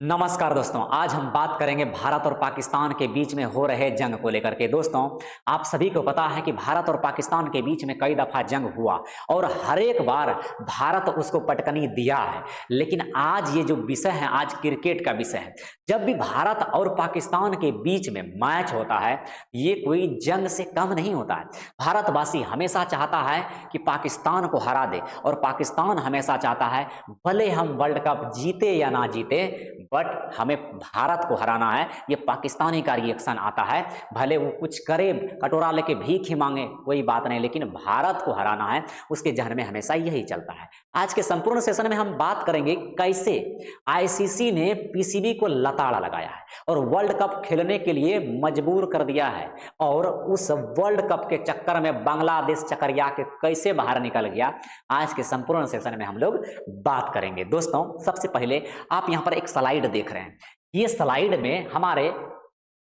नमस्कार दोस्तों, आज हम बात करेंगे भारत और पाकिस्तान के बीच में हो रहे जंग को लेकर के। दोस्तों, आप सभी को पता है कि भारत और पाकिस्तान के बीच में कई दफा जंग हुआ और हर एक बार भारत उसको पटकनी दिया है। लेकिन आज ये जो विषय है, आज क्रिकेट का विषय है। जब भी भारत और पाकिस्तान के बीच में मैच होता है, ये कोई जंग से कम नहीं होता है। भारतवासी हमेशा चाहता है कि पाकिस्तान को हरा दे और पाकिस्तान हमेशा चाहता है भले हम वर्ल्ड कप जीते या ना जीते, बट हमें भारत को हराना है। ये पाकिस्तानी का रिएक्शन आता है, भले वो कुछ करे, कटोरा लेके भीख ही मांगे, कोई बात नहीं, लेकिन भारत को हराना है, उसके जहन में हमेशा यही चलता है। आज के संपूर्ण सेशन में हम बात करेंगे कैसे आईसीसी ने पीसीबी को लताड़ा लगाया है और वर्ल्ड कप खेलने के लिए मजबूर कर दिया है, और उस वर्ल्ड कप के चक्कर में बांग्लादेश चकरिया के कैसे बाहर निकल गया। आज के संपूर्ण सेशन में हम लोग बात करेंगे। दोस्तों, सबसे पहले आप यहां पर एक स्लाइड देख रहे हैं। ये स्लाइड में हमारे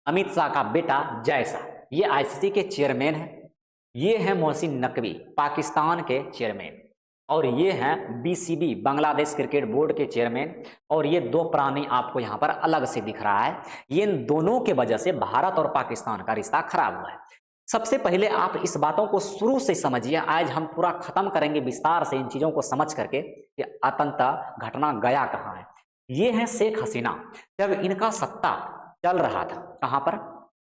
अमित शाह का बेटा जय शाह, ये आईसीसी के चेयरमैन है। ये है मोहसिन नकवी, पाकिस्तान के चेयरमैन, और ये हैं बीसीबी, बांग्लादेश क्रिकेट बोर्ड के चेयरमैन। और ये दो प्राणी आपको यहां पर अलग से दिख रहा है। ये इन दोनों के वजह से भारत और पाकिस्तान का रिश्ता खराब हुआ है। सबसे पहले आप इस बातों को शुरू से समझिए। आज हम पूरा खत्म करेंगे विस्तार से इन चीजों को समझ करके कि अंततः घटना गया कहां है। ये है शेख हसीना। जब इनका सत्ता चल रहा था, कहां पर?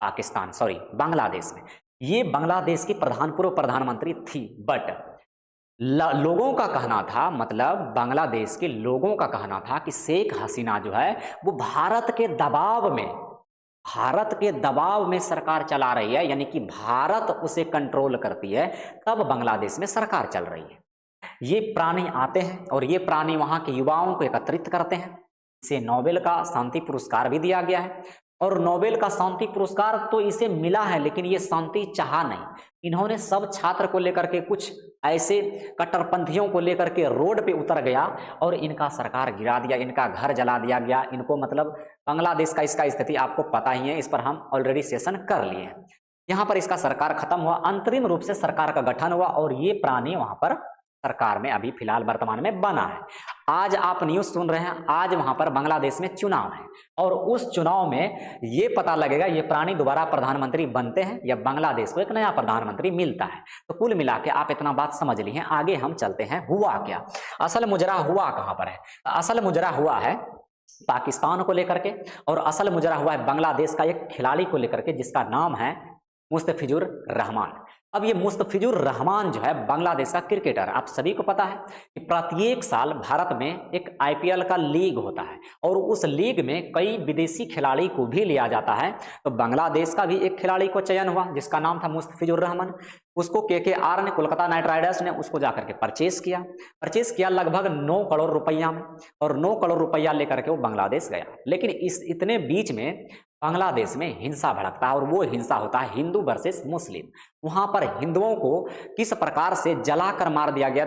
पाकिस्तान, सॉरी, बांग्लादेश में। ये बांग्लादेश की पूर्व प्रधानमंत्री थी, बट लोगों का कहना था, मतलब बांग्लादेश के लोगों का कहना था कि शेख हसीना जो है वो भारत के दबाव में सरकार चला रही है, यानी कि भारत उसे कंट्रोल करती है, तब बांग्लादेश में सरकार चल रही है। ये प्राणी आते हैं और ये प्राणी वहां के युवाओं को एकत्रित करते हैं। इसे नोबेल का शांति पुरस्कार भी दिया गया है, और नोबेल का शांति पुरस्कार तो इसे मिला है, लेकिन ये शांति चाहा नहीं। इन्होंने सब छात्र को लेकर के, कुछ ऐसे कट्टरपंथियों को लेकर के रोड पे उतर गया और इनका सरकार गिरा दिया, इनका घर जला दिया गया। इनको, मतलब बांग्लादेश का इसका स्थिति आपको पता ही है, इस पर हम ऑलरेडी सेशन कर लिए हैं। यहाँ पर इसका सरकार खत्म हुआ, अंतरिम रूप से सरकार का गठन हुआ, और ये प्राणी वहां पर सरकार में अभी फिलहाल वर्तमान में बना है। आज आप न्यूज सुन रहे हैं, आज वहां पर बांग्लादेश में चुनाव है, और उस चुनाव में ये पता लगेगा ये प्राणी दोबारा प्रधानमंत्री बनते हैं या बांग्लादेश को एक नया प्रधानमंत्री मिलता है। तो कुल मिला के आप इतना बात समझ ली है। आगे हम चलते हैं, हुआ क्या, असल मुजरा हुआ कहां पर है? असल मुजरा हुआ है पाकिस्तान को लेकर के, और असल मुजरा हुआ है बांग्लादेश का एक खिलाड़ी को लेकर के, जिसका नाम है मुस्तफिजुर रहमान। अब ये मुस्तफिजुर रहमान जो है बांग्लादेश का क्रिकेटर, आप सभी को पता है कि प्रत्येक साल भारत में एक आईपीएल का लीग होता है, और उस लीग में कई विदेशी खिलाड़ी को भी लिया जाता है। तो बांग्लादेश का भी एक खिलाड़ी को चयन हुआ, जिसका नाम था मुस्तफिजुर रहमान। उसको केकेआर ने, कोलकाता नाइट राइडर्स ने उसको जाकर के परचेस किया लगभग 9 करोड़ रुपया में, और 9 करोड़ रुपया लेकर के वो बांग्लादेश गया। लेकिन इस इतने बीच में बांग्लादेश में हिंसा भड़कता है, और वो हिंसा होता है हिंदू वर्सेस मुस्लिम। वहां पर हिंदुओं को किस प्रकार से जलाकर मार दिया गया,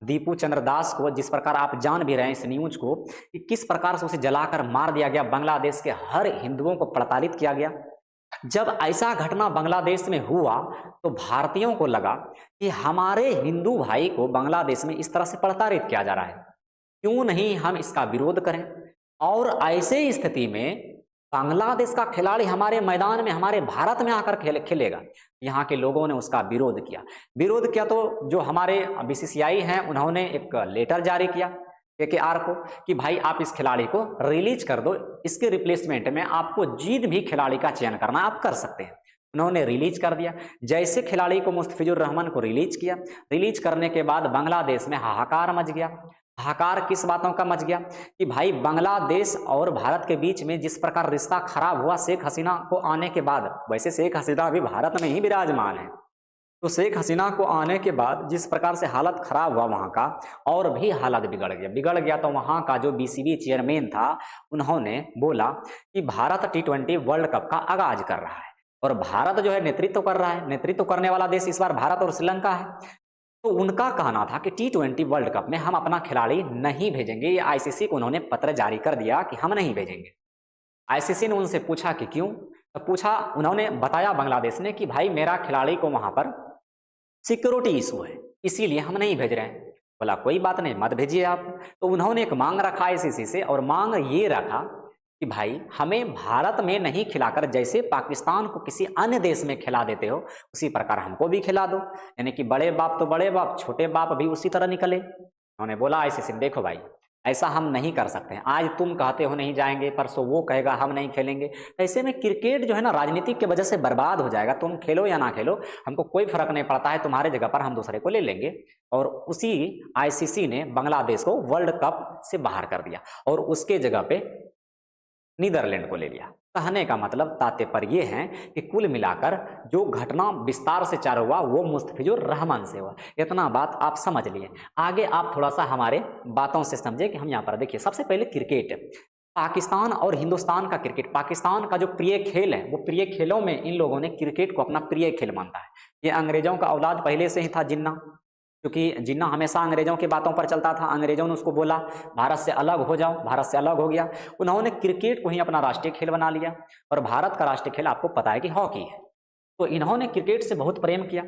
दीपू चंद्र दास को, जिस प्रकार आप जान भी रहे हैं इस न्यूज को, कि किस प्रकार से उसे जलाकर मार दिया गया। बांग्लादेश के हर हिंदुओं को प्रताड़ित किया गया। जब ऐसा घटना बांग्लादेश में हुआ तो भारतीयों को लगा कि हमारे हिंदू भाई को बांग्लादेश में इस तरह से प्रताड़ित किया जा रहा है, क्यों नहीं हम इसका विरोध करें। और ऐसे स्थिति में बांग्लादेश का खिलाड़ी हमारे मैदान में, हमारे भारत में आकर खेलेगा। यहाँ के लोगों ने उसका विरोध किया तो जो हमारे बीसीसीआई हैं, उन्होंने एक लेटर जारी किया केकेआर को कि भाई आप इस खिलाड़ी को रिलीज कर दो, इसके रिप्लेसमेंट में आपको जिन भी खिलाड़ी का चयन करना आप कर सकते हैं। उन्होंने रिलीज कर दिया। जैसे खिलाड़ी को, मुस्तफिजुर रहमान को रिलीज किया, रिलीज करने के बाद बांग्लादेश में हाहाकार मच गया। हाहाकार किस बातों का मच गया कि भाई बांग्लादेश और भारत के बीच में जिस प्रकार रिश्ता खराब हुआ शेख हसीना को आने के बाद, वैसे शेख हसीना अभी भारत में ही विराजमान है, तो शेख हसीना को आने के बाद जिस प्रकार से हालत खराब हुआ वहां का, और भी हालत बिगड़ गया। तो वहां का जो बीसीबी चेयरमैन था, उन्होंने बोला कि भारत T20 वर्ल्ड कप का आगाज कर रहा है, और भारत जो है नेतृत्व कर रहा है, नेतृत्व करने वाला देश इस बार भारत और श्रीलंका है। तो उनका कहना था कि T20 वर्ल्ड कप में हम अपना खिलाड़ी नहीं भेजेंगे। ये आईसीसी को उन्होंने पत्र जारी कर दिया कि हम नहीं भेजेंगे। आईसीसी ने उनसे पूछा कि क्यों, तो उन्होंने बताया बांग्लादेश ने कि भाई मेरा खिलाड़ी को वहां पर सिक्योरिटी इशू है, इसीलिए हम नहीं भेज रहे हैं। बोला कोई बात नहीं, मत भेजिए आप। तो उन्होंने एक मांग रखा आईसीसी से, और मांग ये रखा कि भाई हमें भारत में नहीं खिलाकर जैसे पाकिस्तान को किसी अन्य देश में खिला देते हो, उसी प्रकार हमको भी खिला दो। यानी कि बड़े बाप तो बड़े बाप, छोटे बाप भी उसी तरह निकले। उन्होंने बोला आईसीसी, देखो भाई ऐसा हम नहीं कर सकते हैं, आज तुम कहते हो नहीं जाएंगे, परसों वो कहेगा हम नहीं खेलेंगे। ऐसे में क्रिकेट जो है ना राजनीति की वजह से बर्बाद हो जाएगा। तुम खेलो या ना खेलो, हमको कोई फर्क नहीं पड़ता है, तुम्हारे जगह पर हम दूसरे को ले लेंगे। और उसी आईसीसी ने बांग्लादेश को वर्ल्ड कप से बाहर कर दिया और उसके जगह पे नीदरलैंड को ले लिया। कहने का मतलब तात्पर्य ये है कि कुल मिलाकर जो घटना विस्तार से चालू हुआ वो मुस्तफिजुर रहमान से हुआ। इतना बात आप समझ लिए। आगे आप थोड़ा सा हमारे बातों से समझे कि हम यहाँ पर देखिए, सबसे पहले क्रिकेट, पाकिस्तान और हिंदुस्तान का क्रिकेट, पाकिस्तान का जो प्रिय खेल है वो प्रिय खेलों में इन लोगों ने क्रिकेट को अपना प्रिय खेल मानता है। ये अंग्रेजों का औलाद पहले से ही था जिन्ना, क्योंकि जिन्ना हमेशा अंग्रेजों की बातों पर चलता था। अंग्रेजों ने उसको बोला भारत से अलग हो जाओ, भारत से अलग हो गया। उन्होंने क्रिकेट को ही अपना राष्ट्रीय खेल बना लिया, और भारत का राष्ट्रीय खेल आपको पता है कि हॉकी है। तो इन्होंने क्रिकेट से बहुत प्रेम किया।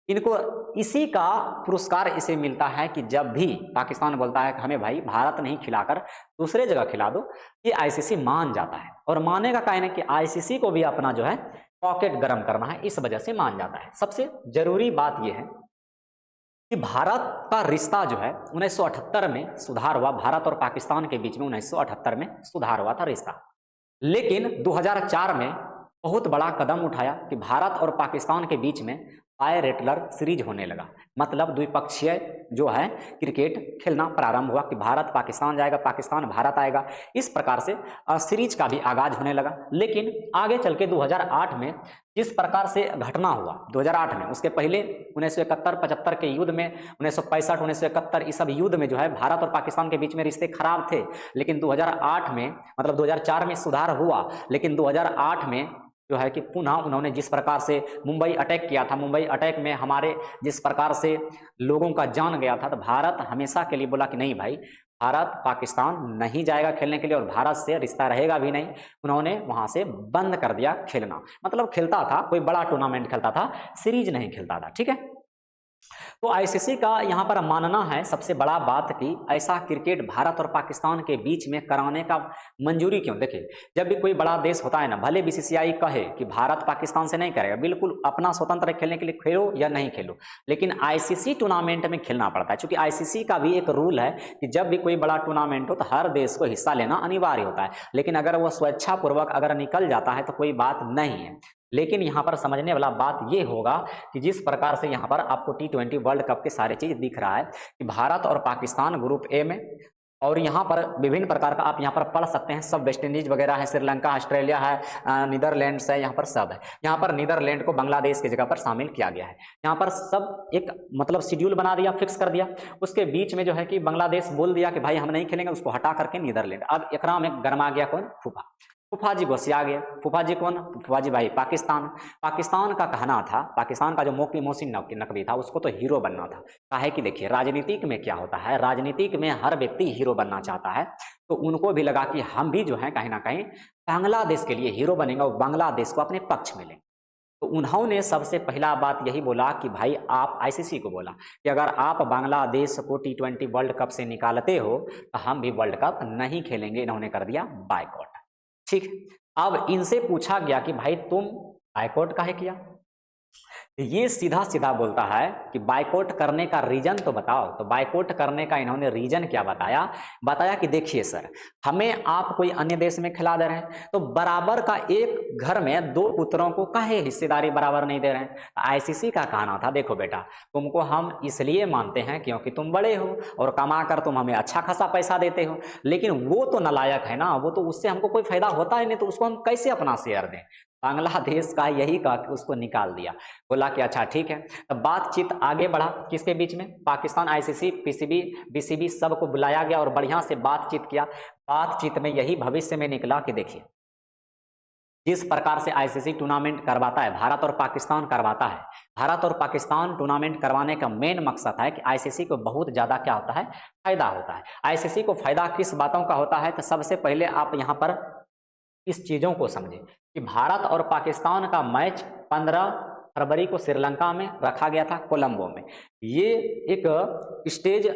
इनको इसी का पुरस्कार इसे मिलता है कि जब भी पाकिस्तान बोलता है कि हमें भाई भारत नहीं खिलाकर दूसरे जगह खिला दो, ये आईसीसी मान जाता है। और मानने का कारण है कि आईसीसी को भी अपना जो है पॉकेट गर्म करना है, इस वजह से मान जाता है। सबसे जरूरी बात यह है कि भारत का रिश्ता जो है 1978 में सुधार हुआ, भारत और पाकिस्तान के बीच में 1978 में सुधार हुआ था रिश्ता। लेकिन 2004 में बहुत बड़ा कदम उठाया कि भारत और पाकिस्तान के बीच में बायलैटरल सीरीज होने लगा, मतलब द्विपक्षीय जो है क्रिकेट खेलना प्रारंभ हुआ कि भारत पाकिस्तान जाएगा, पाकिस्तान भारत आएगा। इस प्रकार से सीरीज का भी आगाज होने लगा। लेकिन आगे चल के 2008 में जिस प्रकार से घटना हुआ 2008 में, उसके पहले 1971-75 के युद्ध में, 1965 1971 इस सब युद्ध में जो है भारत और पाकिस्तान के बीच में रिश्ते खराब थे। लेकिन 2008 में, मतलब 2004 में सुधार हुआ, लेकिन 2008 में जो है कि पुनः उन्होंने जिस प्रकार से मुंबई अटैक किया था, मुंबई अटैक में हमारे जिस प्रकार से लोगों का जान गया था, तो भारत हमेशा के लिए बोला कि नहीं भाई, भारत पाकिस्तान नहीं जाएगा खेलने के लिए और भारत से रिश्ता रहेगा भी नहीं। उन्होंने वहां से बंद कर दिया खेलना, मतलब खेलता था कोई बड़ा टूर्नामेंट खेलता था, सीरीज नहीं खेलता था। ठीक है, तो आईसीसी का यहाँ पर मानना है सबसे बड़ा बात कि ऐसा क्रिकेट भारत और पाकिस्तान के बीच में कराने का मंजूरी क्यों। देखिए, जब भी कोई बड़ा देश होता है ना, भले बीसीसीआई कहे कि भारत पाकिस्तान से नहीं करेगा, बिल्कुल अपना स्वतंत्र खेलने के लिए खेलो या नहीं खेलो, लेकिन आईसीसी टूर्नामेंट में खेलना पड़ता है। क्योंकि आईसीसी का भी एक रूल है कि जब भी कोई बड़ा टूर्नामेंट हो तो हर देश को हिस्सा लेना अनिवार्य होता है। लेकिन अगर वह स्वेच्छापूर्वक अगर निकल जाता है तो कोई बात नहीं है। लेकिन यहाँ पर समझने वाला बात ये होगा कि जिस प्रकार से यहाँ पर आपको T20 वर्ल्ड कप के सारे चीज दिख रहा है कि भारत और पाकिस्तान ग्रुप ए में, और यहाँ पर विभिन्न प्रकार का आप यहाँ पर पढ़ सकते हैं, सब वेस्ट इंडीज वगैरह है, श्रीलंका, ऑस्ट्रेलिया है, नीदरलैंड्स है, यहाँ पर सब है। यहाँ पर नीदरलैंड को बांग्लादेश की जगह पर शामिल किया गया है। यहाँ पर सब एक मतलब शेड्यूल बना दिया, फिक्स कर दिया। उसके बीच में जो है कि बांग्लादेश बोल दिया कि भाई हम नहीं खेलेंगे, उसको हटा करके नीदरलैंड। अब एकरा में गरमा गया कौन? फूफा। फूफा जी घुसिया गया। फूफा जी कौन? फूफा जी भाई पाकिस्तान। पाकिस्तान का कहना था, पाकिस्तान का जो मोहसिन नकवी था उसको तो हीरो बनना था। काहे कि देखिए राजनीतिक में क्या होता है, राजनीतिक में हर व्यक्ति हीरो बनना चाहता है। तो उनको भी लगा कि हम भी जो है कहीं ना कहीं बांग्लादेश के लिए हीरो बनेंगे और बांग्लादेश को अपने पक्ष में लेंगे। तो उन्होंने सबसे पहला बात यही बोला कि भाई आप आईसीसी को बोला कि अगर आप बांग्लादेश को T20 वर्ल्ड कप से निकालते हो तो हम भी वर्ल्ड कप नहीं खेलेंगे। इन्होंने कर दिया बायकॉट। ठीक, अब इनसे पूछा गया कि भाई तुम बायकॉट काहे किया। ये सीधा सीधा बोलता है कि बायकॉट करने का रीजन तो बताओ। तो बायकॉट करने का इन्होंने रीजन क्या बताया? बताया कि देखिए सर, हमें आप कोई अन्य देश में खिला दे रहे हैं तो बराबर का एक घर में दो पुत्रों को काहे हिस्सेदारी बराबर नहीं दे रहे हैं। आईसीसी का कहना था देखो बेटा, तुमको हम इसलिए मानते हैं क्योंकि तुम बड़े हो और कमा कर तुम हमें अच्छा खासा पैसा देते हो, लेकिन वो तो नालायक है ना, वो तो उससे हमको कोई फायदा होता ही नहीं, तो उसको हम कैसे अपना शेयर दें। बांग्लादेश का यही कहा कि उसको निकाल दिया। बोला कि अच्छा ठीक है। तब बातचीत आगे बढ़ा किसके बीच में? पाकिस्तान, आईसीसी, पीसीबी, बीसीबी सबको बुलाया गया और बढ़िया से बातचीत किया। बातचीत में यही भविष्य में निकला कि देखिए जिस प्रकार से आईसीसी टूर्नामेंट करवाता है, भारत और पाकिस्तान करवाता है, भारत और पाकिस्तान टूर्नामेंट करवाने का मेन मकसद है कि आईसीसी को बहुत ज्यादा क्या होता है? फायदा होता है। आईसीसी को फायदा किस बातों का होता है? तो सबसे पहले आप यहाँ पर इस चीजों को समझें कि भारत और पाकिस्तान का मैच 15 फरवरी को श्रीलंका में रखा गया था, कोलंबो में। ये एक स्टेज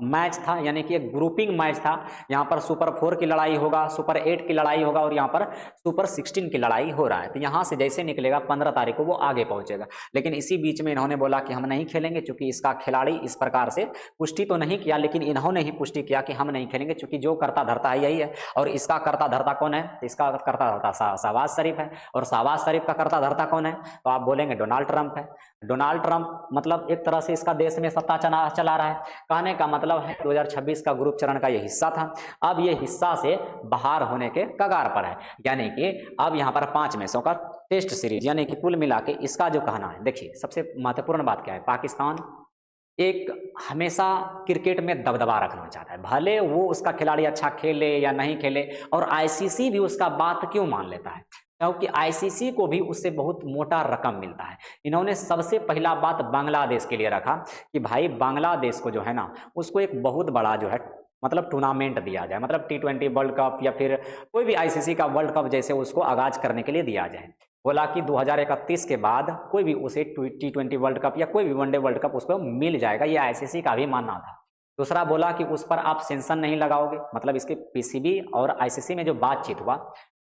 मैच था, यानी कि एक ग्रुपिंग मैच था। यहाँ पर सुपर 4 की लड़ाई होगा, सुपर 8 की लड़ाई होगा और यहाँ पर सुपर 16 की लड़ाई हो रहा है। तो यहाँ से जैसे निकलेगा 15 तारीख को वो आगे पहुंचेगा। लेकिन इसी बीच में इन्होंने बोला कि हम नहीं खेलेंगे, चूंकि इसका खिलाड़ी इस प्रकार से पुष्टि तो नहीं किया, लेकिन इन्होंने ही पुष्टि किया कि हम नहीं खेलेंगे, चूंकि जो करता धरता है यही है। और इसका करता धरता कौन है? इसका करता धरता शहबाज शरीफ है। और शहबाज शरीफ का करता धरता कौन है? तो आप बोलेंगे डोनाल्ड ट्रंप है। डोनाल्ड ट्रंप मतलब एक तरह से इसका देश में सत्ता चला रहा है। कहने का मतलब है 2026 का ग्रुप चरण का ये हिस्सा था, अब ये हिस्सा से बाहर होने के कगार पर है। यानी कि अब यहाँ पर 5 मैचों का टेस्ट सीरीज, यानी कि कुल मिला के इसका जो कहना है, देखिए सबसे महत्वपूर्ण बात क्या है, पाकिस्तान एक हमेशा क्रिकेट में दबदबा रखना चाहता है, भले वो उसका खिलाड़ी अच्छा खेले या नहीं खेले। और आईसीसी भी उसका बात क्यों मान लेता है? क्योंकि आईसीसी को भी उससे बहुत मोटा रकम मिलता है। इन्होंने सबसे पहला बात बांग्लादेश के लिए रखा कि भाई बांग्लादेश को जो है ना, उसको एक बहुत बड़ा जो है मतलब टूर्नामेंट दिया जाए, मतलब T20 वर्ल्ड कप या फिर कोई भी आईसीसी का वर्ल्ड कप जैसे उसको आगाज करने के लिए दिया जाए। बोला कि 2031 के बाद कोई भी उसे T20 वर्ल्ड कप या कोई भी वनडे वर्ल्ड कप उसको मिल जाएगा, ये आईसीसी का भी मानना था। दूसरा बोला कि उस पर आप सेंशन नहीं लगाओगे, मतलब इसके पीसीबी और आईसीसी में जो बातचीत हुआ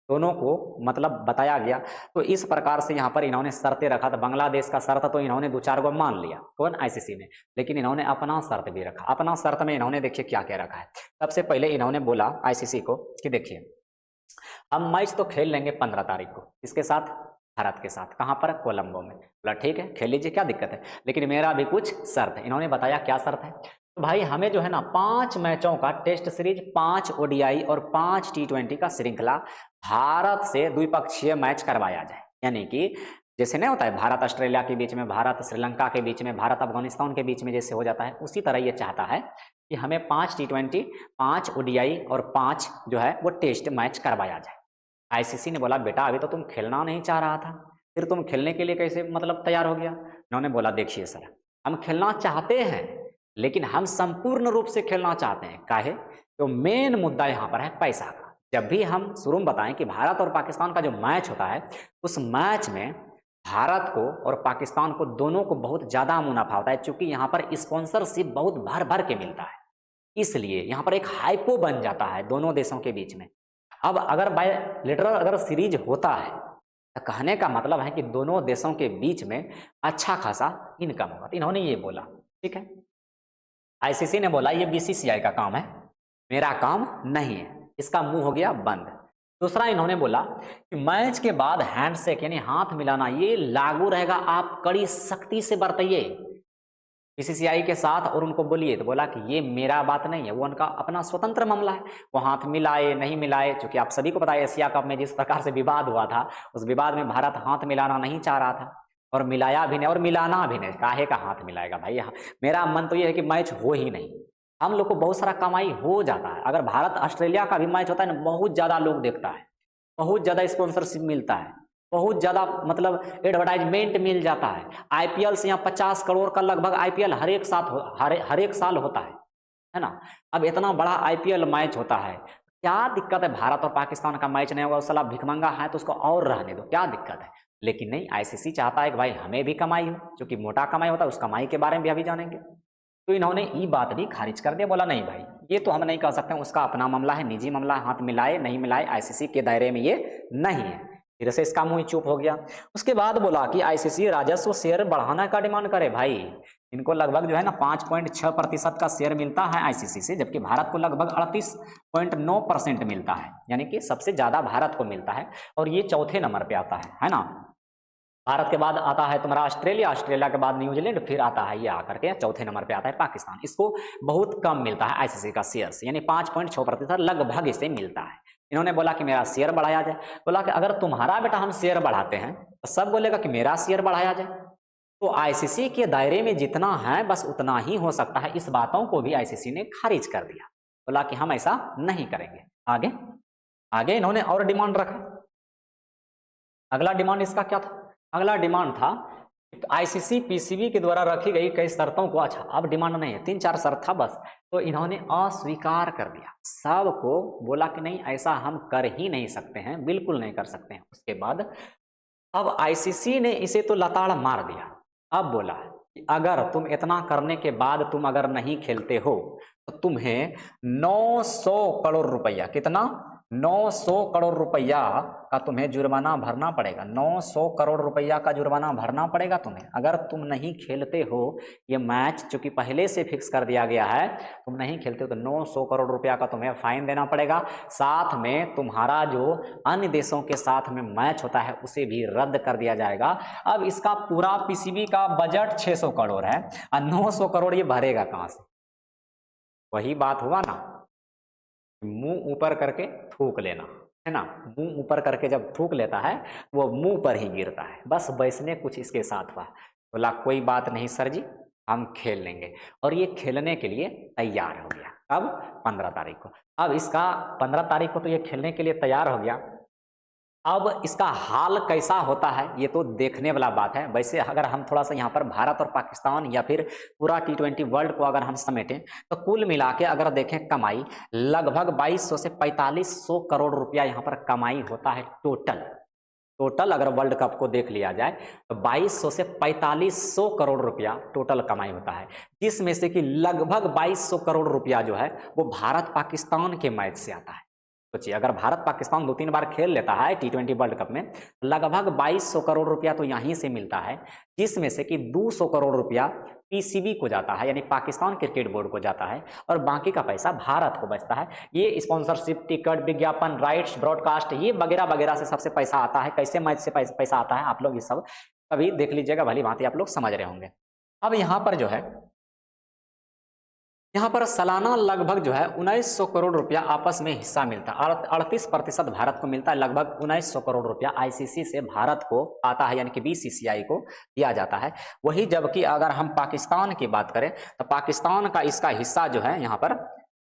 दोनों को मतलब बताया गया। तो इस प्रकार से यहाँ पर इन्होंने शर्तें रखा था। बांग्लादेश का शर्त तो इन्होंने 2-4 को मान लिया, कौन? आईसीसी ने। लेकिन इन्होंने अपना शर्त भी रखा। अपना शर्त में इन्होंने देखिए क्या क्या रखा है। सबसे पहले इन्होंने बोला आईसीसी को कि देखिए हम मैच तो खेल लेंगे 15 तारीख को, इसके साथ भारत के साथ, कहाँ पर? कोलंबो में। बोला ठीक है खेल लीजिए, क्या दिक्कत है, लेकिन मेरा भी कुछ शर्त है। इन्होंने बताया क्या शर्त है। तो भाई हमें जो है ना 5 मैचों का टेस्ट सीरीज, 5 ओडीआई और 5 T20 का श्रृंखला भारत से द्विपक्षीय मैच करवाया जाए। यानी कि जैसे नहीं होता है भारत ऑस्ट्रेलिया के बीच में, भारत श्रीलंका के बीच में, भारत अफगानिस्तान के बीच में जैसे हो जाता है, उसी तरह ये चाहता है कि हमें 5 T20, 5 ओडीआई और 5 जो है वो टेस्ट मैच करवाया जाए। आईसीसी ने बोला बेटा अभी तो तुम खेलना नहीं चाह रहा था, फिर तुम खेलने के लिए कैसे मतलब तैयार हो गया? इन्होंने बोला देखिए सर, हम खेलना चाहते हैं लेकिन हम संपूर्ण रूप से खेलना चाहते हैं। काहे? तो मेन मुद्दा यहाँ पर है पैसा का। जब भी हम शुरू में बताएं कि भारत और पाकिस्तान का जो मैच होता है, उस मैच में भारत को और पाकिस्तान को दोनों को बहुत ज़्यादा मुनाफा होता है, चूंकि यहाँ पर स्पॉन्सरशिप बहुत भर भर के मिलता है। इसलिए यहाँ पर एक हाइपो बन जाता है दोनों देशों के बीच में। अब अगर बायलैटरल अगर सीरीज होता है तो कहने का मतलब है कि दोनों देशों के बीच में अच्छा खासा इनकम होगा। तो इन्होंने ये बोला ठीक है। आईसीसी ने बोला ये बीसीसीआई का काम है, मेरा काम नहीं है, इसका मुंह हो गया बंद। दूसरा इन्होंने बोला कि मैच के बाद हैंडशेक यानी हाथ मिलाना ये लागू रहेगा, आप कड़ी सख्ती से बरतिए बीसीसीआई के साथ और उनको बोलिए। तो बोला कि ये मेरा बात नहीं है, वो उनका अपना स्वतंत्र मामला है, वो हाथ मिलाए नहीं मिलाए। क्योंकि आप सभी को पता है एशिया कप में जिस प्रकार से विवाद हुआ था, उस विवाद में भारत हाथ मिलाना नहीं चाह रहा था और मिलाया भी नहीं और मिलाना भी नहीं। काहे का हाथ मिलाएगा भाई? मेरा मन तो ये है कि मैच हो ही नहीं, हम लोग को बहुत सारा कमाई हो जाता है। अगर भारत ऑस्ट्रेलिया का भी मैच होता है ना, बहुत ज़्यादा लोग देखता है, बहुत ज़्यादा स्पॉन्सरशिप मिलता है, बहुत ज़्यादा मतलब एडवर्टाइजमेंट मिल जाता है। आईपीएल से यहाँ 50 करोड़ का लगभग आईपीएल हर एक साल होता है ना। अब इतना बड़ा आईपीएल मैच होता है, क्या दिक्कत है? भारत और पाकिस्तान का मैच नहीं होगा, उस साल भिखमंगा है तो उसको और रहने दो, क्या दिक्कत है? लेकिन नहीं, आईसीसी चाहता है कि भाई हमें भी कमाई हो, क्योंकि मोटा कमाई होता है, उस कमाई के बारे में भी अभी जानेंगे। तो इन्होंने ये बात भी खारिज कर दिया, बोला नहीं भाई ये तो हम नहीं कर सकते, उसका अपना मामला है, निजी मामला है, हाथ मिलाए नहीं मिलाए आईसीसी के दायरे में ये नहीं है। फिर से इसका मुंह चुप हो गया। उसके बाद बोला कि आईसीसी राजस्व शेयर बढ़ाने का डिमांड करे। भाई इनको लगभग जो है ना 5.6% का शेयर मिलता है आईसीसी से, जबकि भारत को लगभग 38.9% मिलता है, यानी कि सबसे ज्यादा भारत को मिलता है। और ये चौथे नंबर पे आता है ना। भारत के बाद आता है तुम्हारा ऑस्ट्रेलिया, ऑस्ट्रेलिया के बाद न्यूजीलैंड, फिर आता है ये आकर के चौथे नंबर पे आता है पाकिस्तान। इसको बहुत कम मिलता है आईसीसी का शेयर, यानी 5.6% लगभग इसे मिलता है। इन्होंने बोला कि मेरा शेयर बढ़ाया जाए। बोला कि अगर तुम्हारा बेटा हम शेयर बढ़ाते हैं तो सब बोलेगा कि मेरा शेयर बढ़ाया जाए। तो आईसीसी के दायरे में जितना है बस उतना ही हो सकता है। इस बातों को भी आईसीसी ने खारिज कर दिया, बोला कि हम ऐसा नहीं करेंगे। आगे आगे इन्होंने और डिमांड रखा। अगला डिमांड इसका क्या था? अगला डिमांड था आईसीसी पीसीबी के द्वारा रखी गई कई शर्तों को, अच्छा अब डिमांड नहीं है, 3-4 शर्त था बस, तो इन्होंने अस्वीकार कर दिया। सबको बोला कि नहीं ऐसा हम कर ही नहीं सकते हैं, बिल्कुल नहीं कर सकते हैं। उसके बाद अब आईसीसी ने इसे तो लताड़ मार दिया। अब बोला कि अगर तुम इतना करने के बाद तुम अगर नहीं खेलते हो तो तुम्हें 900 करोड़ रुपया, कितना, 900 करोड़ रुपया का तुम्हें जुर्माना भरना पड़ेगा। 900 करोड़ रुपया का जुर्माना भरना पड़ेगा तुम्हें अगर तुम नहीं खेलते हो ये मैच, चूंकि पहले से फिक्स कर दिया गया है। तुम नहीं खेलते हो तो 900 करोड़ रुपया का तुम्हें फाइन देना पड़ेगा। साथ में तुम्हारा जो अन्य देशों के साथ में मैच होता है उसे भी रद्द कर दिया जाएगा। अब इसका पूरा पीसीबी का बजट 600 करोड़ है और 900 करोड़ ये भरेगा कहां से? वही बात हुआ ना, मुंह ऊपर करके थूक लेना, है ना। मुंह ऊपर करके जब थूक लेता है वो मुंह पर ही गिरता है। बस वैसने कुछ इसके साथ हुआ। बोला कोई बात नहीं सर जी, हम खेल लेंगे। और ये खेलने के लिए तैयार हो गया। अब 15 तारीख को, अब इसका 15 तारीख को तो ये खेलने के लिए तैयार हो गया। अब इसका हाल कैसा होता है ये तो देखने वाला बात है। वैसे अगर हम थोड़ा सा यहाँ पर भारत और पाकिस्तान या फिर पूरा T20 वर्ल्ड को अगर हम समेटें तो कुल मिला के अगर देखें कमाई लगभग 2200 से 4500 करोड़ रुपया यहाँ पर कमाई होता है टोटल अगर वर्ल्ड कप को देख लिया जाए तो 2200 से 4500 करोड़ रुपया टोटल कमाई होता है, जिसमें से कि लगभग 2200 करोड़ रुपया जो है वो भारत पाकिस्तान के मैच से आता है। सोचिए अगर भारत पाकिस्तान 2-3 बार खेल लेता है T20 वर्ल्ड कप में, लगभग 2200 करोड़ रुपया तो यहीं से मिलता है, जिसमें से कि 200 करोड़ रुपया पीसीबी को जाता है यानी पाकिस्तान क्रिकेट बोर्ड को जाता है और बाकी का पैसा भारत को बचता है। ये स्पॉन्सरशिप, टिकट, विज्ञापन, राइट्स, ब्रॉडकास्ट, ये वगैरह वगैरह से सबसे पैसा आता है। कैसे मैच से पैसा आता है आप लोग ये सब कभी देख लीजिएगा, भली भांति आप लोग समझ रहे होंगे। अब यहाँ पर जो है, यहाँ पर सालाना लगभग जो है 1900 करोड़ रुपया आपस में हिस्सा मिलता है। 38% भारत को मिलता है। लगभग 1900 करोड़ रुपया आईसीसी से भारत को आता है यानी कि बीसीसीआई को दिया जाता है। वही जबकि अगर हम पाकिस्तान की बात करें तो पाकिस्तान का इसका हिस्सा जो है यहाँ पर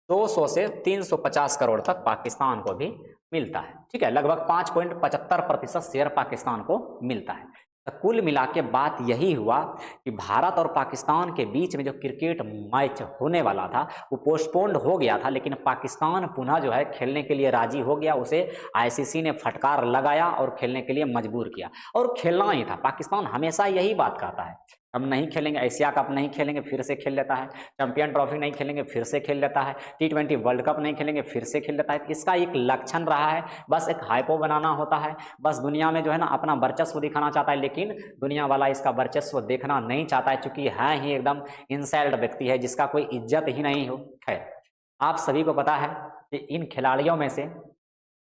200 से 350 करोड़ तक पाकिस्तान को भी मिलता है। ठीक है, लगभग 5.75% शेयर पाकिस्तान को मिलता है। तो कुल मिला के बात यही हुआ कि भारत और पाकिस्तान के बीच में जो क्रिकेट मैच होने वाला था वो पोस्टपोन्ड हो गया था, लेकिन पाकिस्तान पुनः जो है खेलने के लिए राजी हो गया। उसे आईसीसी ने फटकार लगाया और खेलने के लिए मजबूर किया और खेलना ही था। पाकिस्तान हमेशा यही बात कहता है, हम नहीं खेलेंगे, एशिया कप नहीं खेलेंगे, फिर से खेल लेता है। चैंपियन ट्रॉफी नहीं खेलेंगे, फिर से खेल लेता है। T20 वर्ल्ड कप नहीं खेलेंगे, फिर से खेल लेता है। इसका एक लक्षण रहा है, बस एक हाइपो बनाना होता है, बस दुनिया में जो है ना अपना वर्चस्व दिखाना चाहता है, लेकिन दुनिया वाला इसका वर्चस्व देखना नहीं चाहता है, चूंकि है ही एकदम इंसल्ट व्यक्ति है जिसका कोई इज्जत ही नहीं हो। खैर, आप सभी को पता है कि इन खिलाड़ियों में से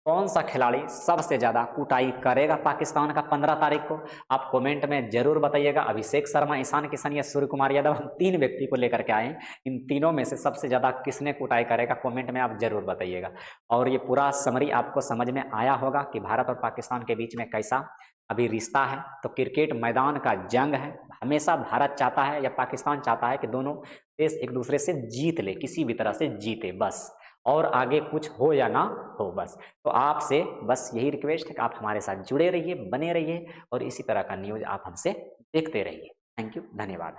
कौन सा खिलाड़ी सबसे ज्यादा कुटाई करेगा पाकिस्तान का 15 तारीख को? आप कमेंट में जरूर बताइएगा। अभिषेक शर्मा, ईशान किशन या सूर्य कुमार यादव, हम 3 व्यक्ति को लेकर के आए। इन तीनों में से सबसे ज्यादा किसने कुटाई करेगा कमेंट में आप जरूर बताइएगा। और ये पूरा समरी आपको समझ में आया होगा कि भारत और पाकिस्तान के बीच में कैसा अभी रिश्ता है। तो क्रिकेट मैदान का जंग है, हमेशा भारत चाहता है या पाकिस्तान चाहता है कि दोनों देश एक दूसरे से जीत ले, किसी भी तरह से जीते बस, और आगे कुछ हो या ना हो बस। तो आपसे बस यही रिक्वेस्ट है कि आप हमारे साथ जुड़े रहिए, बने रहिए और इसी तरह का न्यूज़ आप हमसे देखते रहिए। थैंक यू, धन्यवाद।